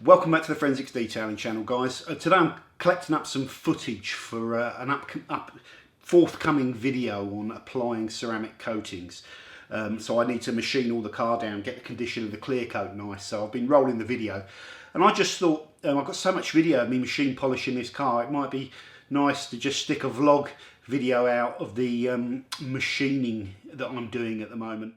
Welcome back to the Forensics Detailing channel, guys. Today I'm collecting up some footage for an forthcoming video on applying ceramic coatings. So I need to machine all the car down, get the condition of the clear coat nice. So I've been rolling the video, and I just thought I've got so much video of me machine polishing this car, it might be nice to just stick a vlog video out of the machining that I'm doing at the moment.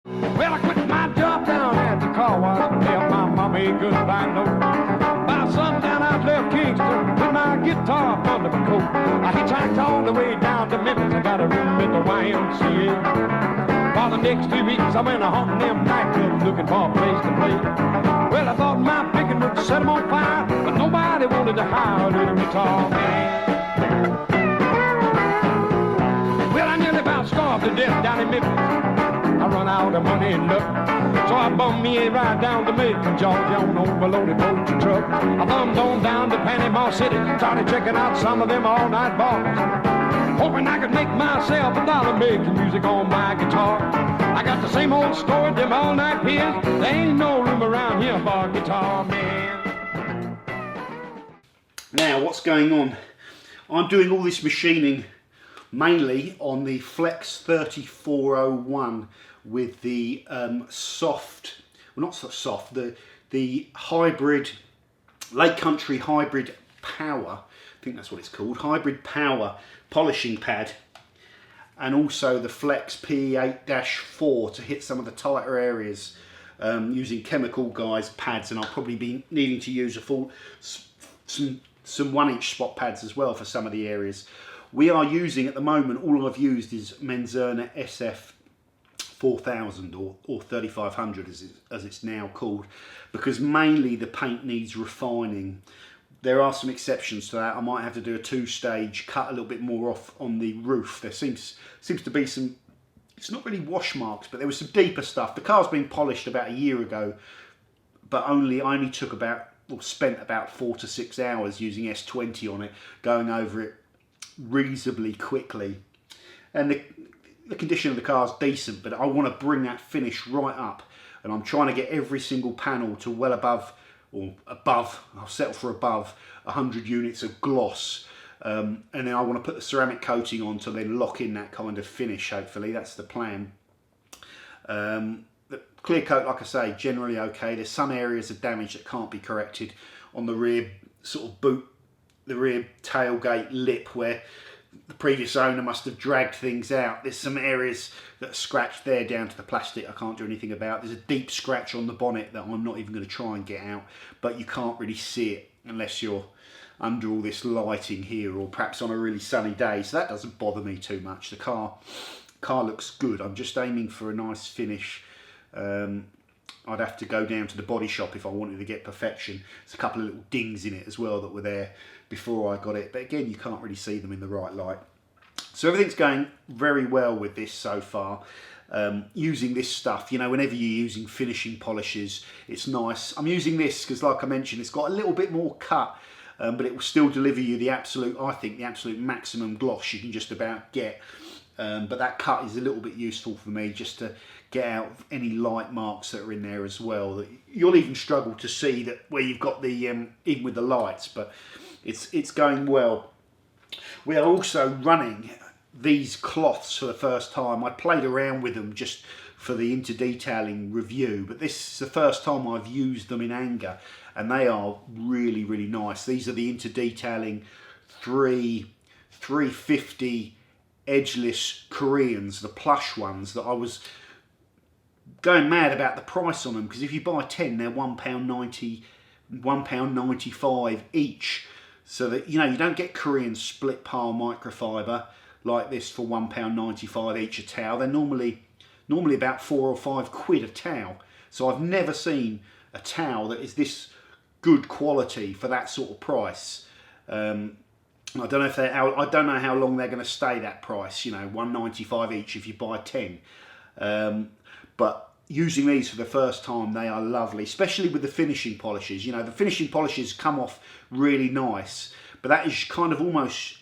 Well, I quit my job down at the car wash and left my mommy a goodbye note. By sundown I left Kingston with my guitar under my coat. I hitchhiked all the way down to Memphis. I got a room at the YMCA. For the next 2 weeks I went a haunting them nightclubs looking for a place to play. Well, I thought my picking would set them on fire, but nobody wanted to hire a little guitar man. Well, I nearly about starved to death down in Memphis. I run out of money and luck, so I bummed me a ride down to Macon, Georgia on an overloaded poultry truck. I bummed on down to Panama City, started checking out some of them all-night bars, hoping I could make myself $1 making music on my guitar. I got the same old story, them all-night peers. There ain't no room around here for a guitar man. Now, what's going on? I'm doing all this machining mainly on the Flex 3401 with the soft, well not so soft, the hybrid, Lake Country Hybrid Power, I think that's what it's called, Hybrid Power polishing pad, and also the Flex PE8-4 to hit some of the tighter areas using Chemical Guys pads, and I'll probably be needing to use a full, some 1-inch spot pads as well for some of the areas. We are using at the moment, all I've used is Menzerner SF 4000 or 3500 as it's now called, because mainly the paint needs refining. There are some exceptions to that. I might have to do a 2-stage, cut a little bit more off on the roof. There seems to be some, it's not really wash marks, but there was some deeper stuff. The car's been polished about a year ago, but I only took about, or spent about 4 to 6 hours using S20 on it, going over it reasonably quickly, and the condition of the car is decent, but I want to bring that finish right up, and I'm trying to get every single panel to well above, or above, I'll settle for above 100 units of gloss, and then I want to put the ceramic coating on to then lock in that kind of finish. Hopefully that's the plan. The clear coat, like I say, generally okay. There's some areas of damage that can't be corrected on the rear sort of boot, the rear tailgate lip, where the previous owner must have dragged things out. There's some areas that are scratched there down to the plastic I can't do anything about. There's a deep scratch on the bonnet that I'm not even going to try and get out, but you can't really see it unless you're under all this lighting here, or perhaps on a really sunny day, so that doesn't bother me too much. The car looks good. I'm just aiming for a nice finish. I'd have to go down to the body shop if I wanted to get perfection. There's a couple of little dings in it as well that were there before I got it, but again, you can't really see them in the right light. So everything's going very well with this so far. Using this stuff, you know, whenever you're using finishing polishes, it's nice. I'm using this because, like I mentioned, it's got a little bit more cut, but it will still deliver you the absolute, I think, the absolute maximum gloss you can just about get. But that cut is a little bit useful for me, just to get out any light marks that are in there as well. That you'll even struggle to see that where you've got the even with the lights, but it's going well. We are also running these cloths for the first time. I played around with them just for the Into Detailing review, but this is the first time I've used them in anger, and they are really, really nice. These are the Into Detailing 350 edgeless Koreans, the plush ones, that I was going mad about the price on them, because if you buy 10 they're £1.95 each, so that, you know, you don't get Korean split pile microfiber like this for £1.95 each a towel. They're normally about 4 or 5 quid a towel. So I've never seen a towel that is this good quality for that sort of price. I don't know if I don't know how long they're going to stay that price. You know, £1.95 each if you buy 10. But using these for the first time, they are lovely, especially with the finishing polishes. You know, the finishing polishes come off really nice, but that is kind of almost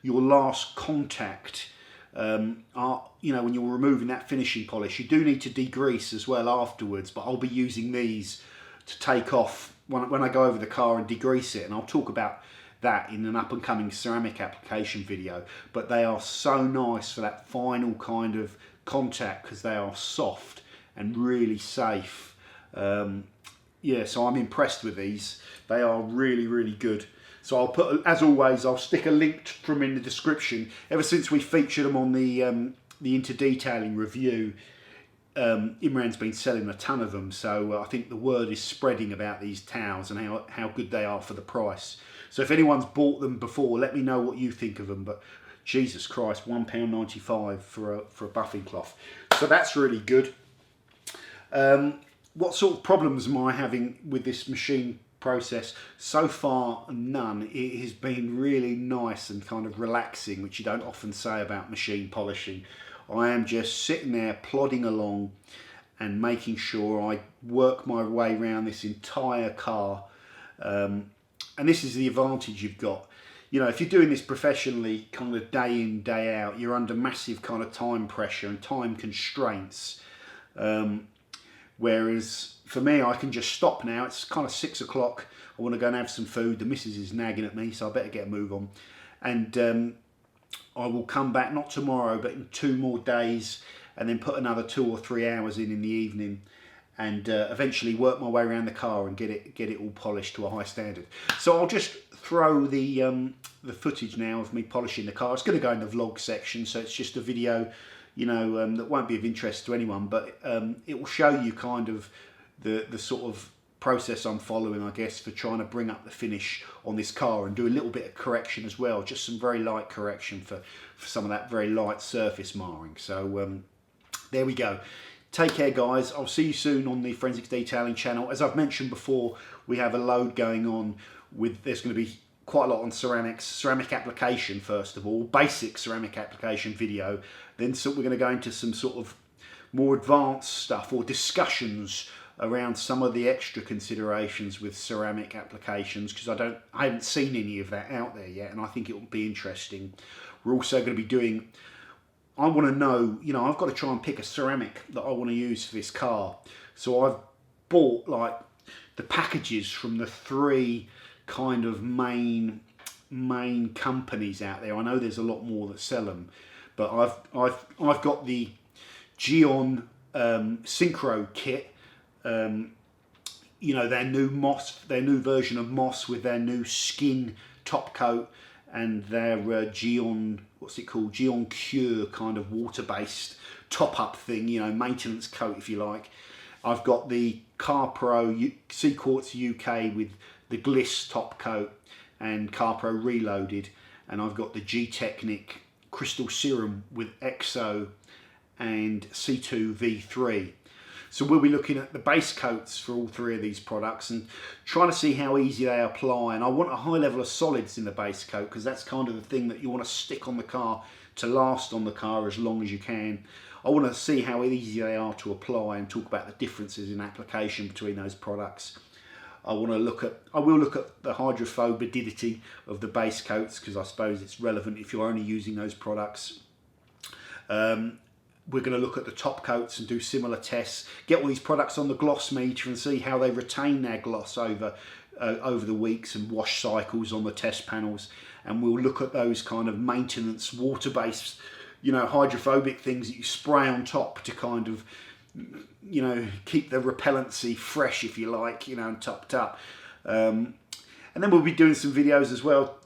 your last contact. You know, when you're removing that finishing polish, you do need to degrease as well afterwards, but I'll be using these to take off when I go over the car and degrease it, and I'll talk about that in an up and coming ceramic application video. But they are so nice for that final kind of contact because they are soft and really safe. Yeah, so I'm impressed with these. They are really good. So I'll put, as always, I'll stick a link to them in the description. Ever since we featured them on the Into Detailing review, Imran's been selling a ton of them, so I think the word is spreading about these towels and how good they are for the price. So if anyone's bought them before, let me know what you think of them. But Jesus Christ, £1.95 for a buffing cloth. So that's really good. What sort of problems am I having with this machine process? So far, none. It has been really nice and kind of relaxing, which you don't often say about machine polishing. I am just sitting there plodding along and making sure I work my way around this entire car. And this is the advantage you've got. You know, if you're doing this professionally, kind of day in, day out, you're under massive kind of time pressure and time constraints. Whereas for me, I can just stop now. It's kind of 6 o'clock. I want to go and have some food. The missus is nagging at me, so I better get a move on. And I will come back, not tomorrow, but in 2 more days, and then put another 2 or 3 hours in the evening, and eventually work my way around the car and get it all polished to a high standard. So I'll just throw the footage now of me polishing the car. It's going to go in the vlog section, so it's just a video, you know, that won't be of interest to anyone, but it will show you kind of the sort of process I'm following, I guess, for trying to bring up the finish on this car and do a little bit of correction as well, just some very light correction for some of that very light surface marring. So there we go. Take care, guys. I'll see you soon on the Forensics Detailing channel. As I've mentioned before, we have a load going on with, there's going to be quite a lot on ceramics, ceramic application first of all, basic ceramic application video. Then we're going to go into some sort of more advanced stuff or discussions around some of the extra considerations with ceramic applications, because I haven't seen any of that out there yet, and I think it will be interesting. We're also going to be doing, I want to know, you know, I've got to try and pick a ceramic that I want to use for this car. So I've bought like the packages from the 3 kind of main companies out there. I know there's a lot more that sell them, but I've got the Geon Synchro kit. You know, their new version of Moss with their new skin top coat, and their Geon, what's it called, Geon Cure kind of water-based top-up thing, you know, maintenance coat if you like. I've got the CarPro Seaquartz UK with the Gliss top coat and CarPro Reloaded, and I've got the G-Technic Crystal Serum with EXO and C2 V3. So we'll be looking at the base coats for all 3 of these products and trying to see how easy they apply. And I want a high level of solids in the base coat, because that's kind of the thing that you want to stick on the car to last on the car as long as you can. I want to see how easy they are to apply and talk about the differences in application between those products. I will look at the hydrophobicity of the base coats, because I suppose it's relevant if you're only using those products. We're going to look at the top coats and do similar tests, get all these products on the gloss meter and see how they retain their gloss over the weeks and wash cycles on the test panels. And we'll look at those kind of maintenance water-based, you know, hydrophobic things that you spray on top to kind of, you know, keep the repellency fresh, if you like, you know, and topped up. And then we'll be doing some videos as well,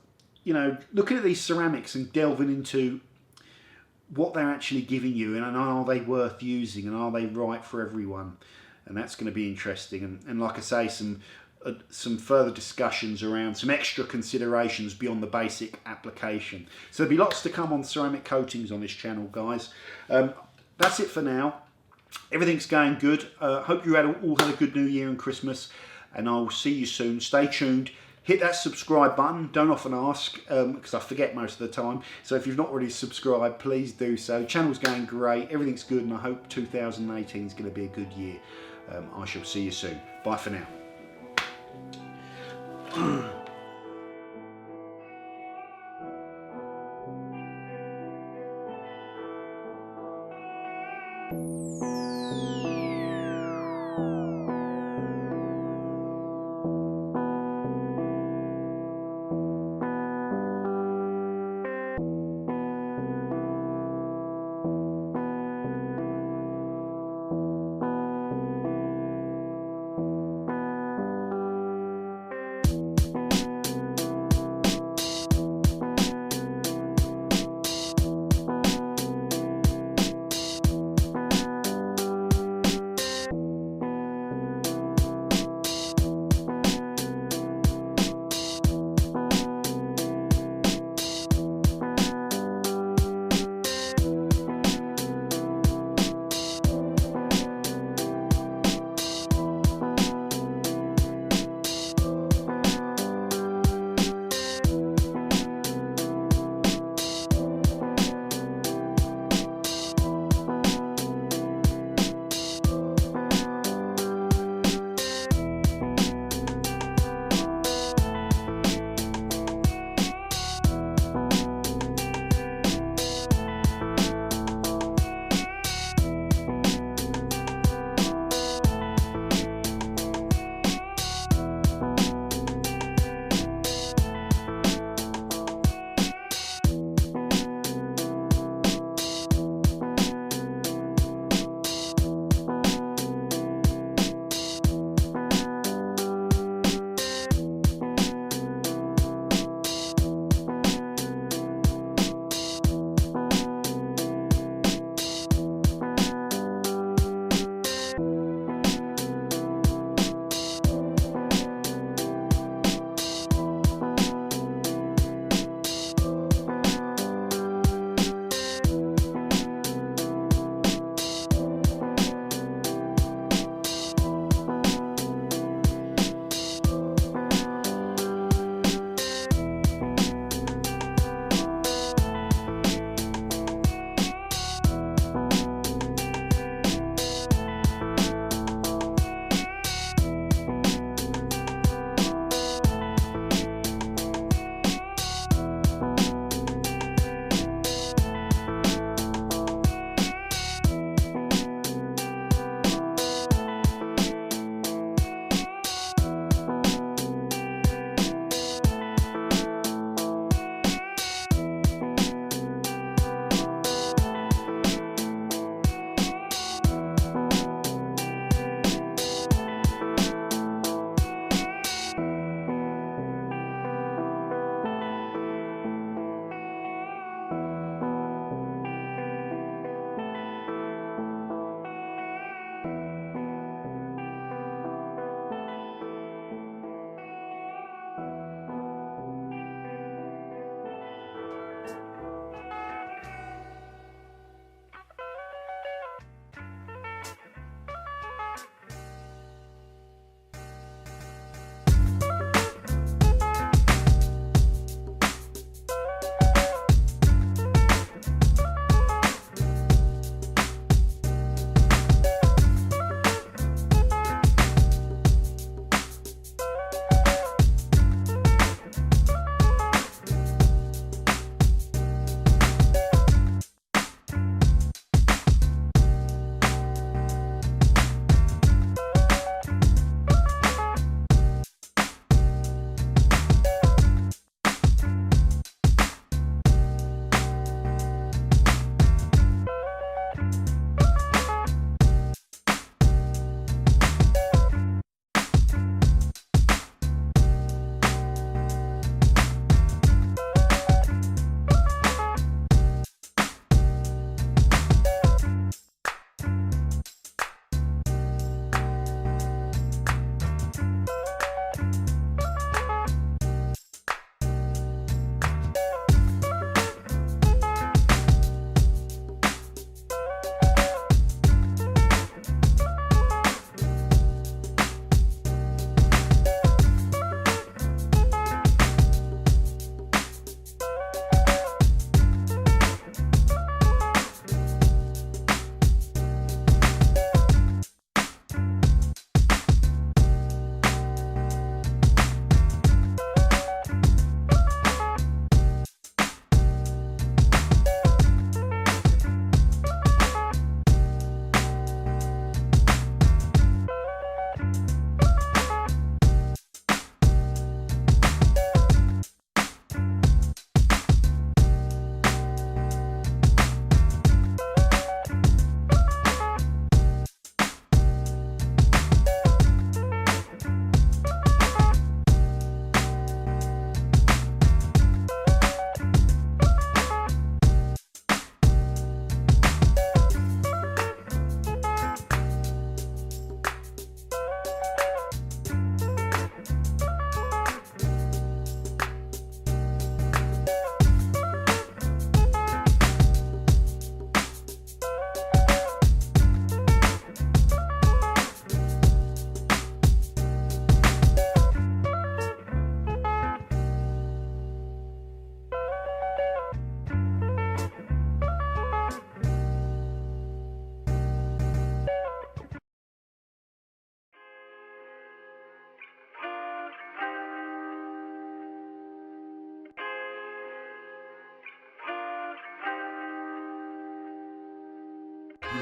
you know, looking at these ceramics and delving into what they're actually giving you, and are they worth using, and are they right for everyone? And that's going to be interesting. And like I say, some further discussions around some extra considerations beyond the basic application. So there'll be lots to come on ceramic coatings on this channel, guys. That's it for now. Everything's going good. Hope you all had a good New Year and Christmas, and I'll see you soon. Stay tuned. Hit that subscribe button. Don't often ask, because I forget most of the time. So if you've not already subscribed, please do so. Channel's going great. Everything's good, and I hope 2018 is going to be a good year. I shall see you soon. Bye for now.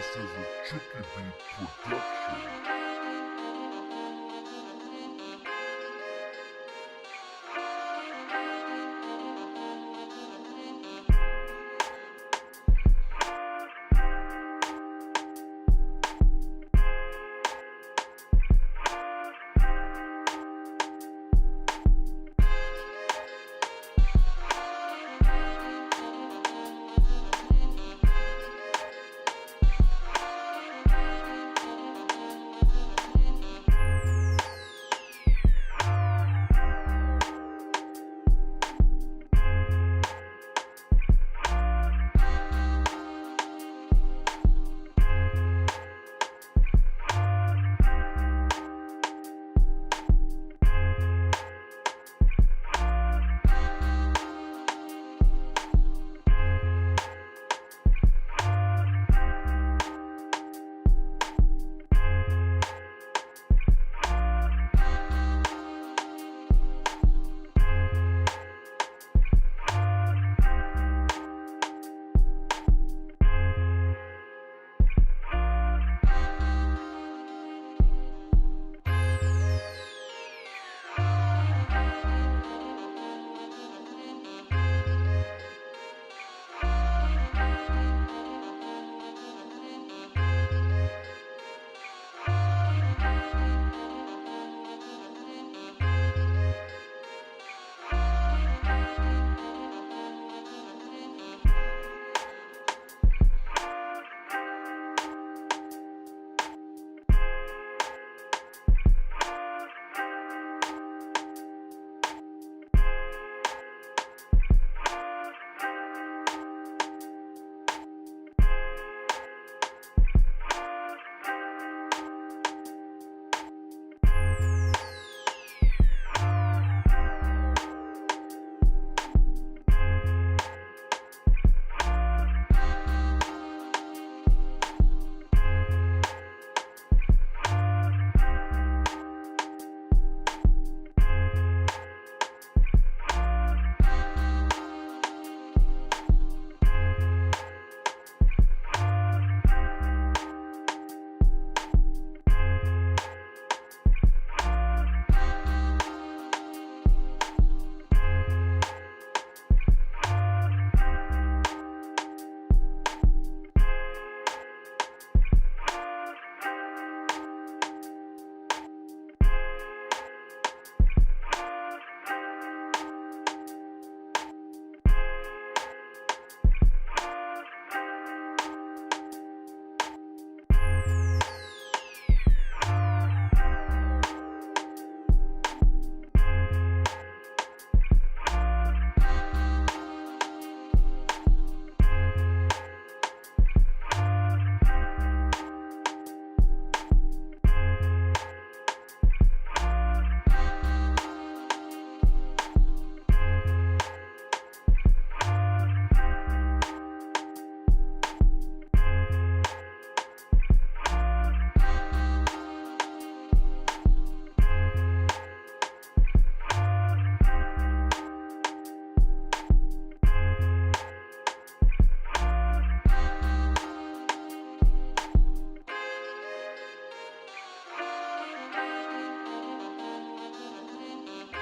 This is a Chicky Beat production.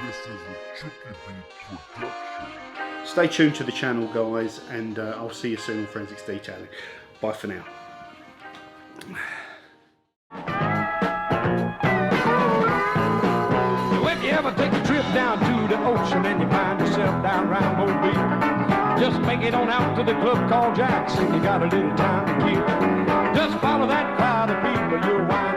This is a Chicky Beat production. Stay tuned to the channel, guys, and I'll see you soon on Forensics Detailing. Bye for now. If you ever take a trip down to the ocean and you find yourself down around Mobile, just make it on out to the club called Jack's. You got a little time to kill. Just follow that crowd of people, you'll wind